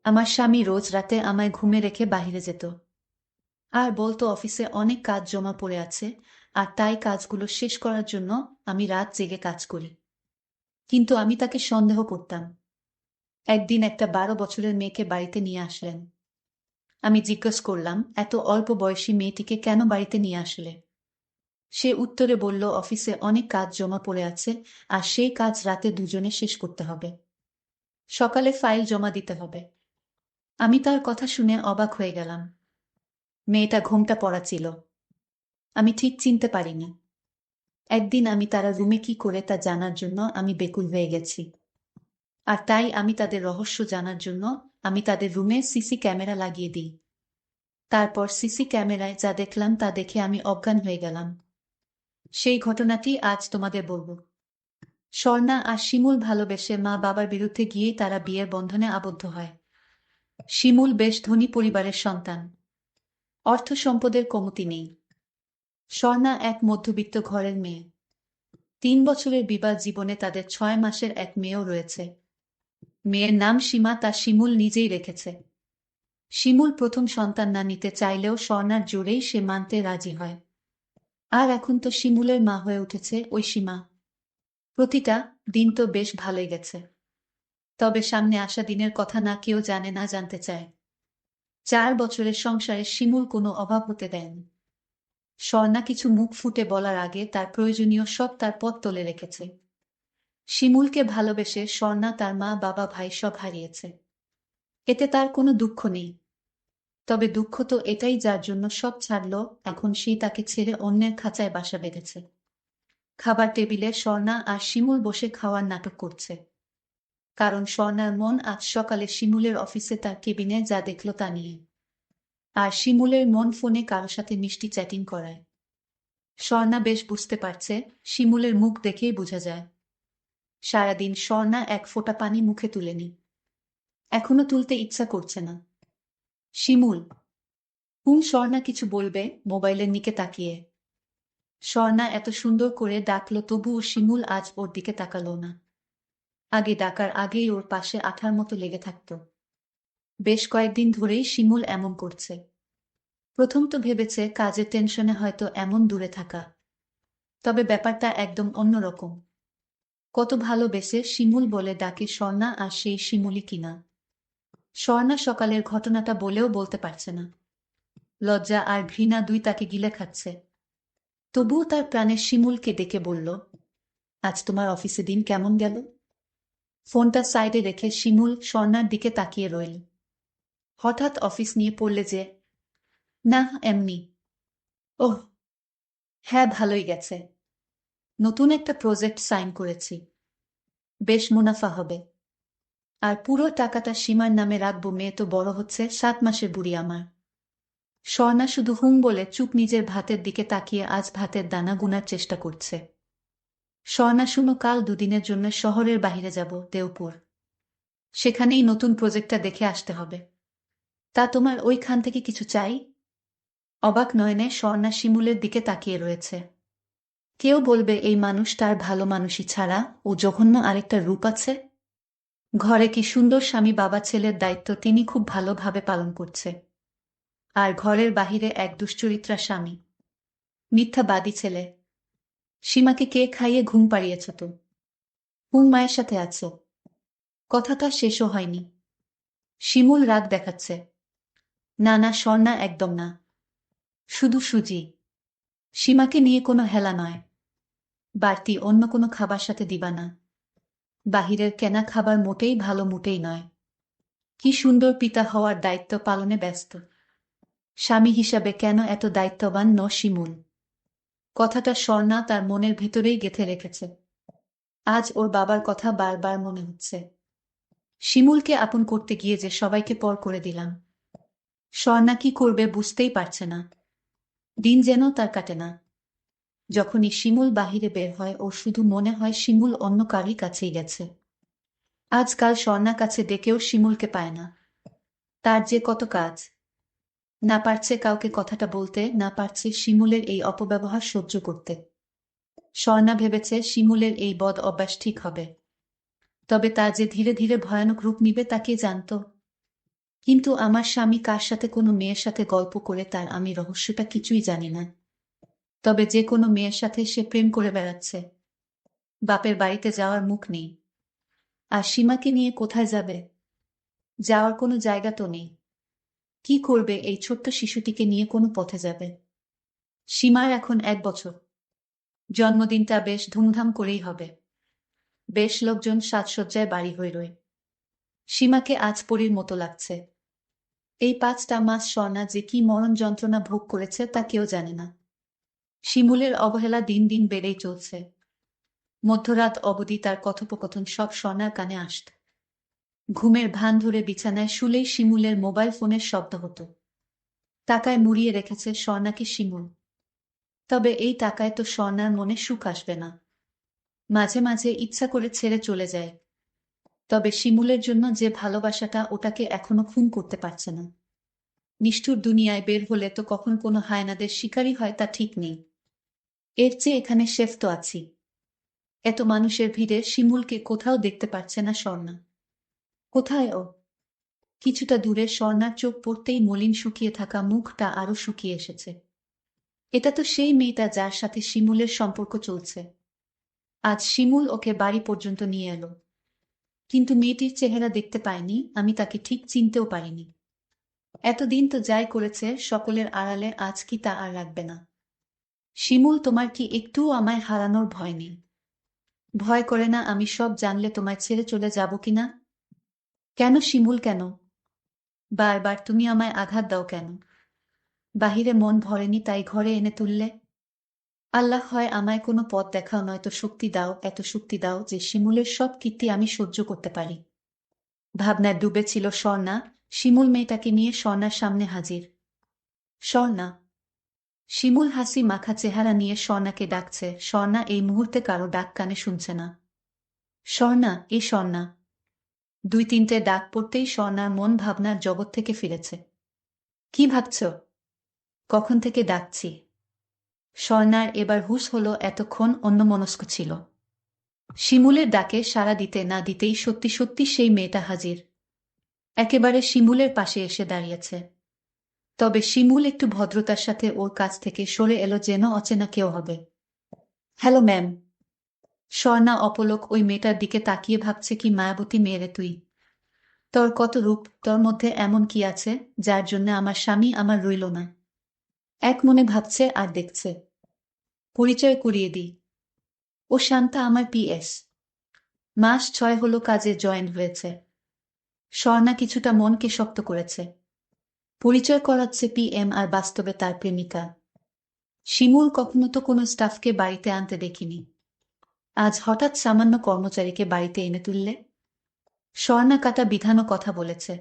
আমার স্বামী রোজ রাতে আমায় ঘুমে রেখে বাহিরে যেত আর বলতো অফিসে অনেক কাজ জমা পড়ে আছে, আর তাই কাজগুলো শেষ করার জন্য আমি রাত জেগে কাজ করি। কিন্তু আমি তাকে সন্দেহ করতাম। একদিন একটা 12 বছরের মেয়েকে বাড়িতে নিয়ে আসলেন। আমি জিজ্ঞেস করলাম, এত অল্প বয়সী মেয়েটিকে কেন বাড়িতে নিয়ে আসলে? সে উত্তরে বলল, অফিসে অনেক কাজ জমা পড়ে আছে, আর সেই কাজ রাতে দুজনে শেষ করতে হবে। সকালে ফাইল জমা দিতে হবে। আমি তার কথা শুনে অবাক হয়ে গেলাম। মেয়েটা ঘোমটা পরা ছিল। আমি ঠিক চিনতে পারিনি। একদিন আমি তারা রুমে কি করে তা জানার জন্য আমি বেকুল হয়ে গেছি। আর তাই আমি তাদের রহস্য জানার জন্য আমি তাদের রুমে সিসি ক্যামেরা লাগিয়ে দিই। তারপর সিসি ক্যামেরায় যা দেখলাম তা দেখে আমি অজ্ঞান হয়ে গেলাম। সেই ঘটনাটি আজ তোমাদের বলবো। স্বর্ণা আর শিমুল ভালোবেসে মা বাবার বিরুদ্ধে গিয়েই তারা বিয়ের বন্ধনে আবদ্ধ হয়। শিমুল বেশ ধনী পরিবারের সন্তান। অর্থ সম্পদের কমতি নেই। স্বর্ণা এক মধ্যবিত্ত ঘরের মেয়ে। 3 বছরের বিবাহ জীবনে তাদের 6 মাসের এক মেয়েও রয়েছে। মেয়ের নাম সীমা, তা শিমুল নিজেই রেখেছে। শিমুল প্রথম সন্তান না নিতে চাইলেও স্বর্ণার জোরেই সে মানতে রাজি হয়। আর এখন তো শিমুলের মা হয়ে উঠেছে ওই সীমা। প্রতিটা দিন তো বেশ ভালোই গেছে। তবে সামনে আসা দিনের কথা না কেউ জানে না জানতে চায়। 4 বছরের সংসারে শিমুল কোনো অভাব হতে দেয়নি। স্বর্ণা কিছু মুখ ফুটে বলার আগে তার প্রয়োজনীয় সব তার পথ তুলে রেখেছে। শিমুলকে ভালোবেসে স্বর্ণা তার মা বাবা ভাই সব হারিয়েছে। এতে তার কোনো দুঃখ নেই। তবে দুঃখ তো এটাই, যার জন্য সব ছাড়ল, এখন সেই তাকে ছেড়ে অন্যের খাঁচায় বাসা বেঁধেছে। খাবার টেবিলে স্বর্ণা আর শিমুল বসে খাওয়ার নাটক করছে। কারণ স্বর্ণার মন আজ সকালে শিমুলের অফিসে তার কেবিনে যা দেখল তা নিয়ে। আর শিমুলের মন ফোনে কারো সাথে মিষ্টি চ্যাটিং করায়। স্বর্ণা বেশ বুঝতে পারছে, শিমুলের মুখ দেখেই বোঝা যায়। সারাদিন স্বর্ণা এক ফোঁটা পানি মুখে তুলেনি। এখনো তুলতে ইচ্ছা করছে না। শিমুল। স্বর্ণা কিছু বলবে, মোবাইলের নিকে তাকিয়ে। স্বর্ণা এত সুন্দর করে ডাকলো, তবুও শিমুল আজ ওর দিকে তাকালো না। আগে ডাকার আগেই ওর পাশে আঠার মতো লেগে থাকত। বেশ কয়েকদিন ধরেই শিমুল এমন করছে। প্রথম তো ভেবেছে কাজের টেনশনে হয়তো এমন দূরে থাকা। তবে ব্যাপারটা একদম অন্যরকম। কত ভালোবেসে শিমুল বলে ডাকে স্বর্ণা, আর সেই শিমুলই কিনা। স্বর্ণা সকালের ঘটনাটা বলেও বলতে পারছে না। লজ্জা আর ঘৃণা দুই তাকে গিলে খাচ্ছে। তবুও তার প্রাণের শিমুলকে ডেকে বলল, আজ তোমার অফিসে দিন কেমন গেল? ফোনটা সাইডে রেখে শিমুল স্বর্ণার দিকে তাকিয়ে রইল। হঠাৎ অফিস নিয়ে পড়লে যে? না, এমনি। ওহ, হ্যাঁ, ভালোই গেছে। নতুন একটা প্রজেক্ট সাইন করেছি। বেশ মুনাফা হবে। আর পুরো টাকাটা সীমার নামে রাখবো। মেয়ে তো বড় হচ্ছে, 7 মাসের বুড়ি আমার। স্বর্ণা শুধু হুম বলে চুপ, নিজের ভাতের দিকে তাকিয়ে আজ ভাতের দানা গুনার চেষ্টা করছে। স্বর্ণা, শুনো, কাল 2 দিনের জন্য শহরের বাইরে যাব, দেওপুর। সেখানেই নতুন প্রজেক্টটা দেখে আসতে হবে। তা তোমার ওইখান থেকে কিছু চাই? অবাক নয়নে স্বর্ণা শিমুলের দিকে তাকিয়ে রয়েছে। কেউ বলবে এই মানুষটার ভালো মানুষই ছাড়া ও জঘন্য আরেকটা রূপ আছে। ঘরে কি সুন্দর স্বামী, বাবা, ছেলের দায়িত্ব তিনি খুব ভালোভাবে পালন করছে। আর ঘরের বাহিরে এক দুশ্চরিত্রা স্বামী, মিথ্যাবাদী ছেলে। সীমাকে কে খাইয়ে ঘুম পাড়িয়েছ তো? মায়ের সাথে আছো। কথাটা শেষও হয়নি। শিমুল রাগ দেখাচ্ছে। না না স্বর্ণা, একদম না। শুধু সুজি। সীমাকে নিয়ে কোনো হেলা নয়। বাড়তি অন্য কোনো খাবার সাথে দিবা না। বাহিরের কেনা খাবার মোটেই ভালো, মোটেই নয়। কি সুন্দর পিতা হওয়ার দায়িত্ব পালনে ব্যস্ত। স্বামী হিসাবে কেন এত দায়িত্ববান ন শিমুল? কথাটা স্বর্ণা তার মনের ভিতরেই গেঁথে রেখেছে। আজ ওর বাবার কথা বারবার মনে হচ্ছে। শিমুলকে আপন করতে গিয়ে যে সবাইকে পর করে দিলাম। স্বর্ণা কি করবে বুঝতেই পারছে না। দিন যেন তার কাটে না। যখনই শিমুল বাহিরে বের হয় ও শুধু মনে হয় শিমুল অন্য কারই কাছেই গেছে। আজকাল স্বর্ণা কাছে ডেকেও শিমুলকে পায় না। তার যে কত কাজ। না পারছে কাউকে কথাটা বলতে, না পারছে শিমুলের এই অপব্যবহার সহ্য করতে। স্বর্ণা ভেবেছে শিমুলের এই বদ অভ্যাস ঠিক হবে। তবে তা যে ধীরে ধীরে ভয়ানক রূপ নিবে তা কে জানত। কিন্তু আমার স্বামী কার সাথে কোনো মেয়ের সাথে গল্প করে তার আমি রহস্যটা কিছুই জানি না। তবে যে কোনো মেয়ের সাথে সে প্রেম করে বেড়াচ্ছে। বাপের বাড়িতে যাওয়ার মুখ নেই। আর সীমাকে নিয়ে কোথায় যাবে? যাওয়ার কোনো জায়গা তো নেই। কি করবে এই ছোট্ট শিশুটিকে নিয়ে কোনো পথে যাবে? সীমার এখন 1 বছর। জন্মদিনটা বেশ ধুমধাম করেই হবে। বেশ লোকজন সাজসজ্জায় বাড়ি হইরই। সীমাকে আজ পরীর মতো লাগছে। এই 5টা মাস স্বর্ণা যে কি মরণ যন্ত্রণা ভোগ করেছে তা কেউ জানে না। শিমুলের অবহেলা দিন দিন বেড়েই চলছে। মধ্যরাত অবধি তার কথোপকথন সব স্বর্ণার কানে আসত। ঘুমের ভান ধরে বিছানায় শুলেই শিমুলের মোবাইল ফোনের শব্দ হতো। টাকায় মুড়িয়ে রেখেছে স্বর্ণাকে শিমুল। তবে এই টাকায় তো স্বর্ণার মনে সুখ আসবে না। মাঝে মাঝে ইচ্ছা করে ছেড়ে চলে যায়। তবে শিমুলের জন্য যে ভালোবাসাটা ওটাকে এখনো খুন করতে পারছে না। নিষ্ঠুর দুনিয়ায় বের হলে তো কখন কোনো হায়নাদের শিকারী হয় তা ঠিক নেই। এর চেয়ে এখানে শেফ তো আছি। এত মানুষের ভিড়ে শিমুলকে কোথাও দেখতে পারছে না স্বর্ণা। কোথায় ও? কিছুটা দূরে স্বর্ণার চোখ পড়তেই মলিন শুকিয়ে থাকা মুখটা আরো শুকিয়ে এসেছে। এটা তো সেই মেয়েটা যার সাথে শিমুলের সম্পর্ক চলছে। আজ শিমুল ওকে বাড়ি পর্যন্ত নিয়ে এলো। কিন্তু মেয়েটির চেহারা দেখতে পাইনি, আমি তাকে ঠিক চিনতেও পারিনি। এতদিন তো যাই করেছে সকলের আড়ালে, আজ কি তা আর রাখবে না? শিমুল, তোমার কি একটুও আমায় হারানোর ভয় নেই? ভয় করে না আমি সব জানলে তোমায় ছেড়ে চলে যাব কিনা? কেন শিমুল, কেন? বারবার তুমি আমায় আঘাত দাও কেন? বাহিরে মন ভরেনি তাই ঘরে এনে তুললে? আল্লাহ, হয় আমায় কোনো পথ দেখাও, নয়তো শক্তি দাও, এত শক্তি দাও যে শিমুলের সব কীর্তি আমি সহ্য করতে পারি। ভাবনায় ডুবে ছিল স্বর্ণা। শিমুল মেয়েটাকে নিয়ে স্বর্ণার সামনে হাজির। স্বর্ণা। শিমুল হাসি মাখা চেহারা নিয়ে স্বর্ণাকে ডাকছে। স্বর্ণা এই মুহূর্তে কারো ডাক কানে শুনছে না। স্বর্ণা, এই স্বর্ণা। 2-3টে ডাক পড়তেই স্বর্ণার মন ভাবনার জগৎ থেকে ফিরেছে। কি ভাবছ? কখন থেকে ডাকছি? স্বর্ণার এবার হুঁশ হলো, এতক্ষণ অন্যমনস্ক ছিল। শিমুলের ডাকে সাড়া দিতে না দিতেই সত্যি সত্যি সেই মেয়েটা হাজির। একেবারে শিমুলের পাশে এসে দাঁড়িয়েছে। তবে শিমুল একটু ভদ্রতার সাথে ওর কাছ থেকে সরে এলো, যেন অচেনা কেউ হবে। Hello ma'am. স্বর্ণা অপলক ওই মেয়েটার দিকে তাকিয়ে ভাবছে, কি মায়াবতী মেয়েরে তুই! তোর কত রূপ, তোর মধ্যে এমন কি আছে যার জন্য আমার স্বামী আমার রইল না? এক মনে ভাবছে আর দেখছে। পরিচয় করিয়ে দিই। ও শান্তা, আমার পিএস। মাস 6 হলো কাজে জয়েন হয়েছে। স্বর্ণা কিছুটা মনকে শক্ত করেছে। পরিচয় করাচ্ছে পিএম, আর বাস্তবে তার প্রেমিকা। শিমুল কখনো তো কোনো স্টাফকে বাড়িতে আনতে দেখিনি। আজ হঠাৎ সামান্য কর্মচারীকে বাড়িতে এনে তুললে? স্বর্ণা কাটা বিধানও কথা বলেছে।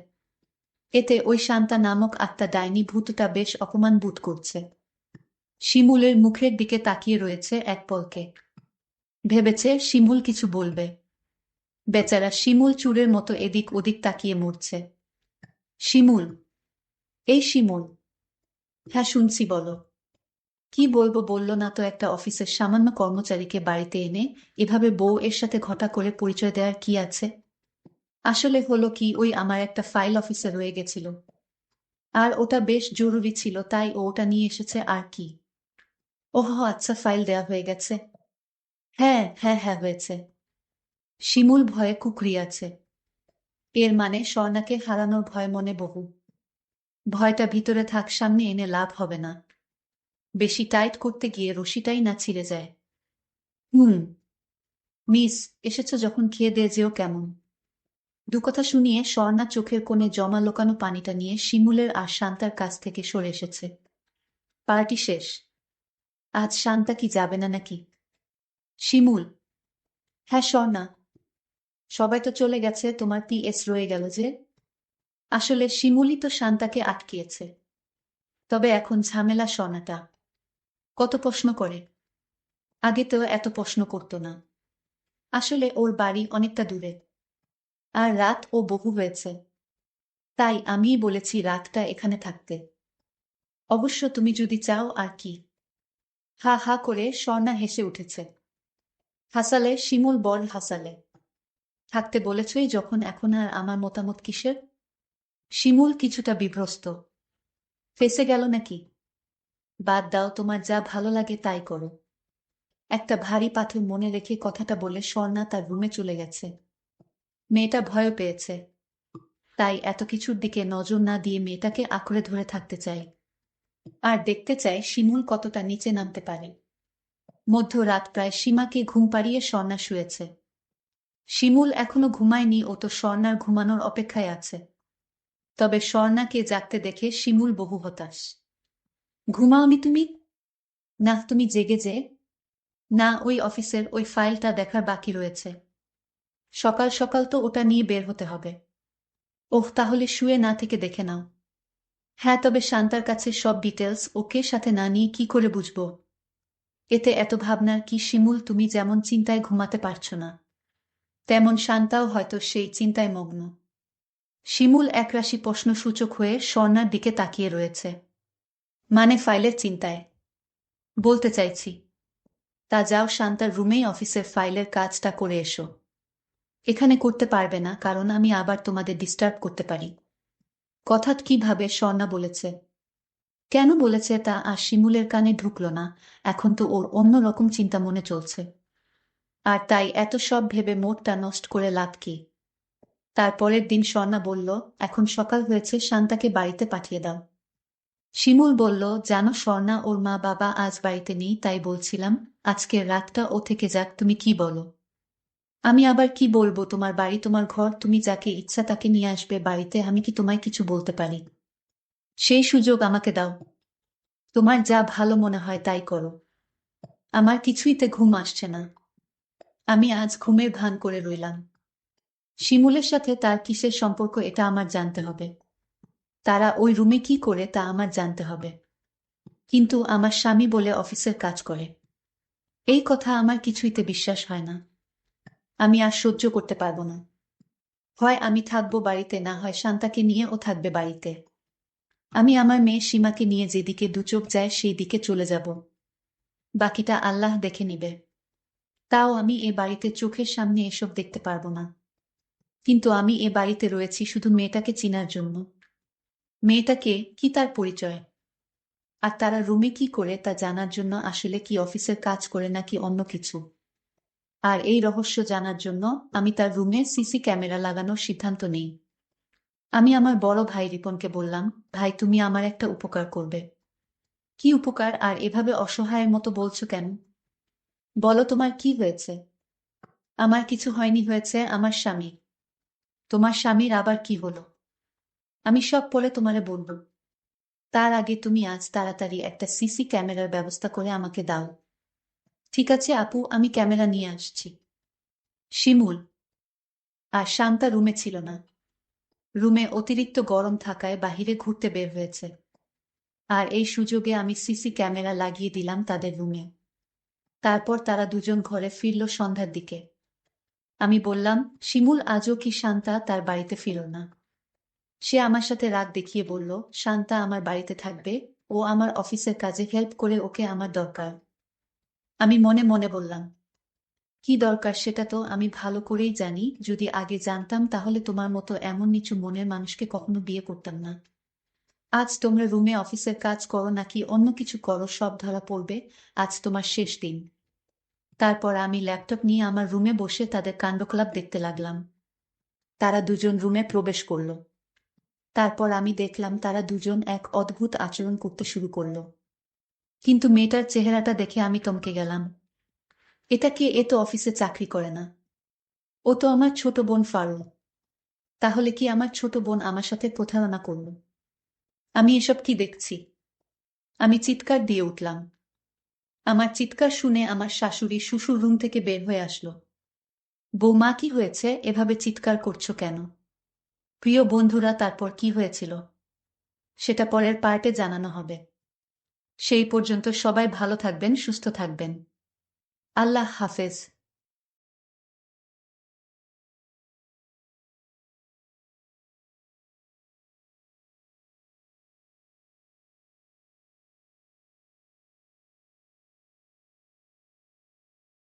এতে ওই শান্তা নামক আত্মা ডাইনি ভূতটা বেশ অপমান বোধ করছে। শিমুলের মুখের দিকে তাকিয়ে রয়েছে এক পলকে। ভেবেছে শিমুল কিছু বলবে। বেচারা শিমুল চুরের মতো এদিক ওদিক তাকিয়ে মরছে। শিমুল। এই শিমুল। হ্যাঁ শুনছি, বলো। কি বলবো বলল না তো, একটা অফিসের সামান্য কর্মচারীকে বাড়িতে এনে এভাবে বউ এর সাথে ঘটা করে পরিচয় দেওয়ার কি আছে? আসলে হলো কি, ওই আমার একটা ফাইল অফিসে রয়ে গেছিল। আর ওটা বেশ জরুরি ছিল, তাই ও ওটা নিয়ে এসেছে আর কি। ওহ আচ্ছা, ফাইল দেয়া হয়ে গেছে। হ্যাঁ হ্যাঁ হ্যাঁ, হয়েছে। শিমুল ভয়ে কুঁকড়িয়াছে। এর মানে স্বর্ণাকে হারানোর ভয় মনে বহু। ভয়টা ভিতরে থাক, সামনে এনে লাভ হবে না। বেশি টাইট করতে গিয়ে রশিটাই না ছিঁড়ে যায়। হুম। মিস, এসেছ যখন খেয়ে দিয়ে যেও কেমন? দুকথা শুনিয়ে স্বর্ণা চোখের কোণে জমা লোকানো পানিটা নিয়ে শিমুলের আর শান্তার কাছ থেকে সরে এসেছে। পার্টি শেষ। আজ শান্তা কি যাবে না নাকি? শিমুল। হ্যাঁ স্বর্ণা। সবাই তো চলে গেছে, তোমার পিএস রয়ে গেল যে। আসলে শিমুলই তো শান্তাকে আটকিয়েছে। তবে এখন ঝামেলা স্বর্ণাটা। কত প্রশ্ন করে। আগে তো এত প্রশ্ন করতো না। আসলে ওর বাড়ি অনেকটা দূরে। আর রাত ও বহু হয়েছে। তাই আমিই বলেছি রাতটা এখানে থাকতে। অবশ্য তুমি যদি চাও আর কি। হা হা করে স্বর্ণা হেসে উঠেছে। হাসালে শিমুল, বল হাসালে। থাকতে বলেছই যখন, এখন আর আমার মতামত কিসের? শিমুল কিছুটা বিভ্রস্ত। ফেঁসে গেল নাকি? বাদ দাও, তোমার যা ভালো লাগে তাই করো। একটা ভারী পাথর মনে রেখে কথাটা বলে স্বর্ণা তার রুমে চলে গেছে। মেয়েটা ভয় পেয়েছে, তাই এত কিছুর দিকে নজর না দিয়ে মেয়েটাকে আঁকড়ে ধরে থাকতে চায়। আর দেখতে চায় শিমুল কতটা নিচে নামতে পারে। মধ্যরাত প্রায়, সীমাকে ঘুম পাড়িয়ে স্বর্ণা শুয়েছে। শিমুল এখনো ঘুমায়নি, ও তো স্বর্ণার ঘুমানোর অপেক্ষায় আছে। তবে স্বর্ণাকে জাগতে দেখে শিমুল বহু হতাশ। ঘুমাওনি তুমি? না, তুমি জেগে যে? না, ওই অফিসের ওই ফাইলটা দেখার বাকি রয়েছে। সকাল সকাল তো ওটা নিয়ে বের হতে হবে। ওহ, তাহলে শুয়ে না থেকে দেখে নাও। হ্যাঁ, তবে শান্তার কাছে সব ডিটেলস ওকে সাথে না নিয়ে কি করে বুঝবো? এতে এত ভাবনার কি শিমুল? তুমি যেমন চিন্তায় ঘুমাতে পারছো না, তেমন শান্তাও হয়তো সেই চিন্তায় মগ্ন। শিমুল একরাশি প্রশ্নসূচক হয়ে স্বর্ণার দিকে তাকিয়ে রয়েছে। মানে ফাইলের চিন্তায়? বলতে চাইছি। তা যাও, শান্তার রুমেই অফিসের ফাইলের কাজটা করে এসো। এখানে করতে পারবে না, কারণ আমি আবার তোমাদের ডিস্টার্ব করতে পারি। কথা কিভাবে স্বর্ণা বলেছে? কেন বলেছে তা আর শিমুলের কানে ঢুকল না। এখন তো ওর অন্যরকম চিন্তা মনে চলছে। আর তাই এত সব ভেবে মোডটা নষ্ট করে লাভ কি? তারপরের দিন স্বর্ণা বলল, এখন সকাল হয়েছে, শান্তাকে বাড়িতে পাঠিয়ে দাও। শিমুল বলল, জানো স্বর্ণা, ওর মা বাবা আজ বাড়িতে নেই, তাই বলছিলাম আজকের রাতটা ও থেকে যাক। তুমি কি বলো? আমি আবার কি বলবো? তোমার বাড়ি, তোমার ঘর, তুমি যাকে ইচ্ছা তাকে নিয়ে আসবে বাড়িতে। আমি কি তোমায় কিছু বলতে পারি? সেই সুযোগ আমাকে দাও। তোমার যা ভালো মনে হয় তাই করো। আমার কিছুইতে ঘুম আসছে না। আমি আজ ঘুমের ভান করে রইলাম। শিমুলের সাথে তার কিসের সম্পর্ক এটা আমার জানতে হবে। তারা ওই রুমে কি করে তা আমার জানতে হবে। কিন্তু আমার স্বামী বলে অফিসের কাজ করে, এই কথা আমার কিছুইতে বিশ্বাস হয় না। আমি আর সহ্য করতে পারবো না। হয় আমি থাকবো বাড়িতে, না হয় শান্তাকে নিয়ে ও থাকবে বাড়িতে। আমি আমার মেয়ে সীমাকে নিয়ে যেদিকে দুচোখ যায় সেই দিকে চলে যাব। বাকিটা আল্লাহ দেখে নিবে। তাও আমি এ বাড়িতে চোখের সামনে এসব দেখতে পারবো না। কিন্তু আমি এ বাড়িতে রয়েছি শুধু মেয়েটাকে চিনার জন্য। মেয়েটাকে কি, তার পরিচয়। আর তারা রুমে কি করে তা জানার জন্য। আসলে কি অফিসের কাজ করে নাকি অন্য কিছু। আর এই রহস্য জানার জন্য আমি তার রুমে সিসি ক্যামেরা লাগানোর সিদ্ধান্ত নেই। আমি আমার বড় ভাই রিপনকে বললাম, ভাই তুমি আমার একটা উপকার করবে। কি উপকার? আর এভাবে অসহায়ের মতো বলছো কেন? বলো, তোমার কি হয়েছে? আমার কিছু হয়নি, হয়েছে আমার স্বামী। তোমার স্বামীর আবার কি হলো? আমি সব পরে তোমারে বলবো। তার আগে তুমি আজ তাড়াতাড়ি একটা সিসি ক্যামেরার ব্যবস্থা করে আমাকে দাও। ঠিক আছে আপু, আমি ক্যামেরা নিয়ে আসছি। শিমুল আর শান্তা রুমে ছিল না। রুমে অতিরিক্ত গরম থাকায় বাহিরে ঘুরতে বের হয়েছে। আর এই সুযোগে আমি সিসি ক্যামেরা লাগিয়ে দিলাম তাদের রুমে। তারপর তারা দুজন ঘরে ফিরল সন্ধ্যার দিকে। আমি বললাম, শিমুল আজও কি শান্তা তার বাড়িতে ফিরল না? সে আমার সাথে রাগ দেখিয়ে বলল, শান্তা আমার বাড়িতে থাকবে, ও আমার অফিসের কাজে হেল্প করে, ওকে আমার দরকার। আমি মনে মনে বললাম, কি দরকার সেটা তো আমি ভালো করেই জানি। যদি আগে জানতাম তাহলে তোমার মতো এমন নিচু মনের মানুষকে কখনো বিয়ে করতাম না। আজ তোমরা রুমে অফিসের কাজ করো নাকি অন্য কিছু করো, সব ধরা পড়বে। আজ তোমার শেষ দিন। তারপর আমি ল্যাপটপ নিয়ে আমার রুমে বসে তাদের কাণ্ডকলাপ দেখতে লাগলাম। তারা দুজন রুমে প্রবেশ করল। তারপর আমি দেখলাম তারা দুজন এক অদ্ভুত আচরণ করতে শুরু করল। কিন্তু মেয়েটার চেহারাটা দেখে আমি থমকে গেলাম। এটা কে? এ তো অফিসে চাকরি করে না। ও তো আমার ছোট বোন ফারুক। তাহলে কি আমার ছোট বোন আমার সাথে প্রতারণা করল? আমি এসব কি দেখছি? আমি চিৎকার দিয়ে উঠলাম। আমার চিৎকার শুনে আমার শাশুড়ি শ্বশুর রুম থেকে বের হয়ে আসলো। বৌমা, কি হয়েছে? এভাবে চিৎকার করছো কেন? প্রিয় বন্ধুরা, তারপর কি হয়েছিল সেটা পরের পার্টে জানানো হবে। সেই পর্যন্ত সবাই ভালো থাকবেন, সুস্থ থাকবেন। আল্লাহ হাফেজ।